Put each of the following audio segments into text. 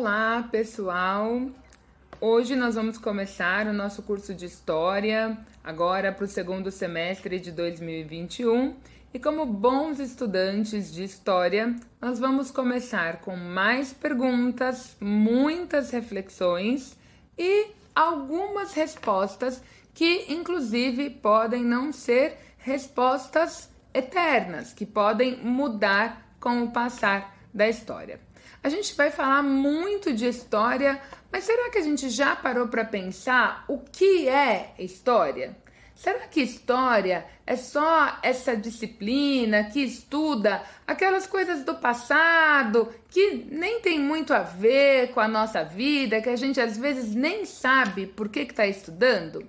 Olá, pessoal! Hoje nós vamos começar o nosso curso de História, agora para o segundo semestre de 2021. E como bons estudantes de História, nós vamos começar com mais perguntas, muitas reflexões e algumas respostas que, inclusive, podem não ser respostas eternas, que podem mudar com o passar da história. A gente vai falar muito de história, mas será que a gente já parou para pensar o que é história? Será que história é só essa disciplina que estuda aquelas coisas do passado que nem tem muito a ver com a nossa vida, que a gente às vezes nem sabe por que está estudando?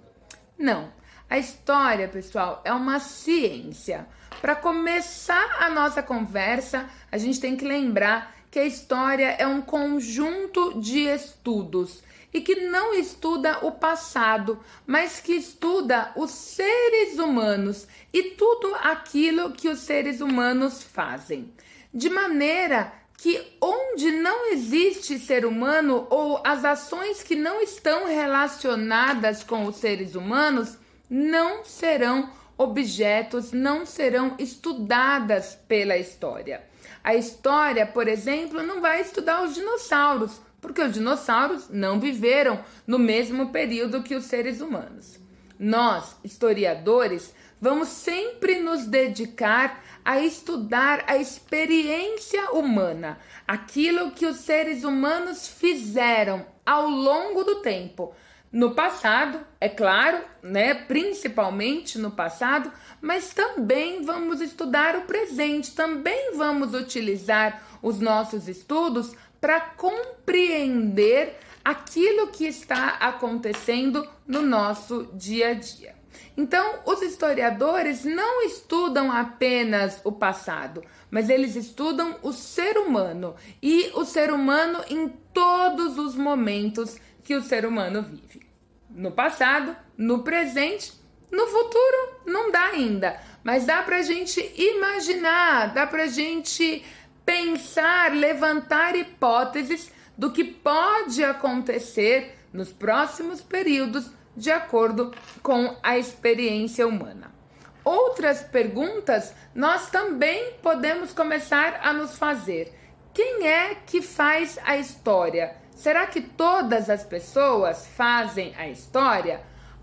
Não. A história, pessoal, é uma ciência. Para começar a nossa conversa, a gente tem que lembrar que a história é um conjunto de estudos e que não estuda o passado, mas que estuda os seres humanos e tudo aquilo que os seres humanos fazem. De maneira que onde não existe ser humano ou as ações que não estão relacionadas com os seres humanos não serão objetos, não serão estudadas pela história. A história, por exemplo, não vai estudar os dinossauros, porque os dinossauros não viveram no mesmo período que os seres humanos. Nós, historiadores, vamos sempre nos dedicar a estudar a experiência humana, aquilo que os seres humanos fizeram ao longo do tempo. No passado, é claro, principalmente no passado, mas também vamos estudar o presente, também vamos utilizar os nossos estudos para compreender aquilo que está acontecendo no nosso dia a dia. Então, os historiadores não estudam apenas o passado, mas eles estudam o ser humano e o ser humano em todos os momentos que o ser humano vive. No passado, no presente, no futuro não dá ainda, mas dá pra gente imaginar, dá pra gente pensar, levantar hipóteses do que pode acontecer nos próximos períodos de acordo com a experiência humana. Outras perguntas nós também podemos começar a nos fazer. Quem é que faz a história? Será que todas as pessoas fazem a história?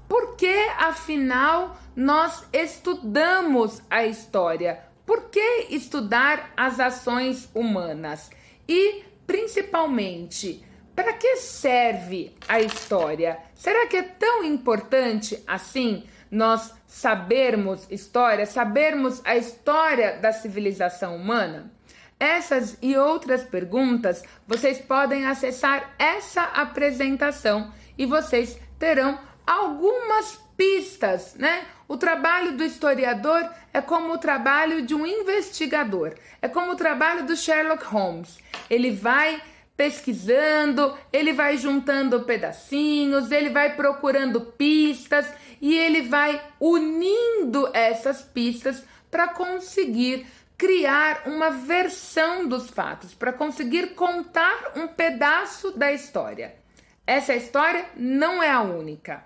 Por que, afinal, nós estudamos a história? Por que estudar as ações humanas? E, principalmente, para que serve a história? Será que é tão importante assim nós sabermos história, sabermos a história da civilização humana? Essas e outras perguntas, vocês podem acessar essa apresentação e vocês terão algumas pistas, O trabalho do historiador é como o trabalho de um investigador, é como o trabalho do Sherlock Holmes. Ele vai pesquisando, ele vai juntando pedacinhos, ele vai procurando pistas e ele vai unindo essas pistas para conseguir criar uma versão dos fatos, para conseguir contar um pedaço da história. Essa história não é a única,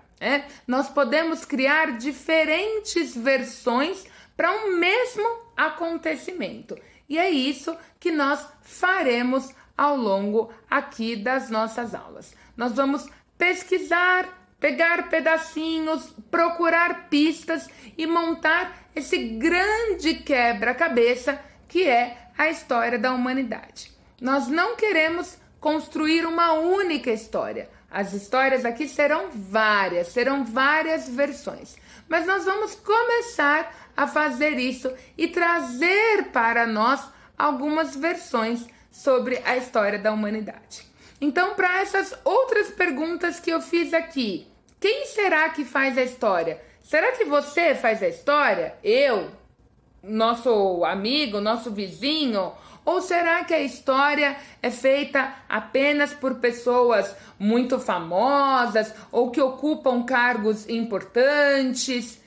Nós podemos criar diferentes versões para um mesmo acontecimento. E é isso que nós faremos ao longo aqui das nossas aulas. Nós vamos pesquisar, pegar pedacinhos, procurar pistas e montar esse grande quebra-cabeça que é a história da humanidade. Nós não queremos construir uma única história. As histórias aqui serão várias versões. Mas nós vamos começar a fazer isso e trazer para nós algumas versões sobre a história da humanidade. Então, para essas outras perguntas que eu fiz aqui, quem será que faz a história? Será que você faz a história? Eu? Nosso amigo? Nosso vizinho? Ou será que a história é feita apenas por pessoas muito famosas ou que ocupam cargos importantes?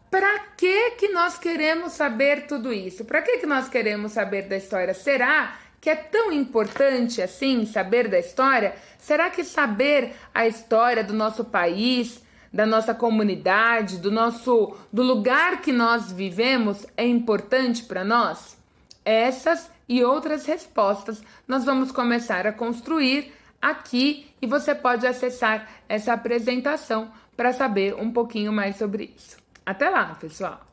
Para que nós queremos saber tudo isso? Para que nós queremos saber da história? Será que é tão importante assim saber da história? Será que saber a história do nosso país, da nossa comunidade, do lugar que nós vivemos é importante para nós? Essas e outras respostas nós vamos começar a construir aqui e você pode acessar essa apresentação para saber um pouquinho mais sobre isso. Até lá, pessoal!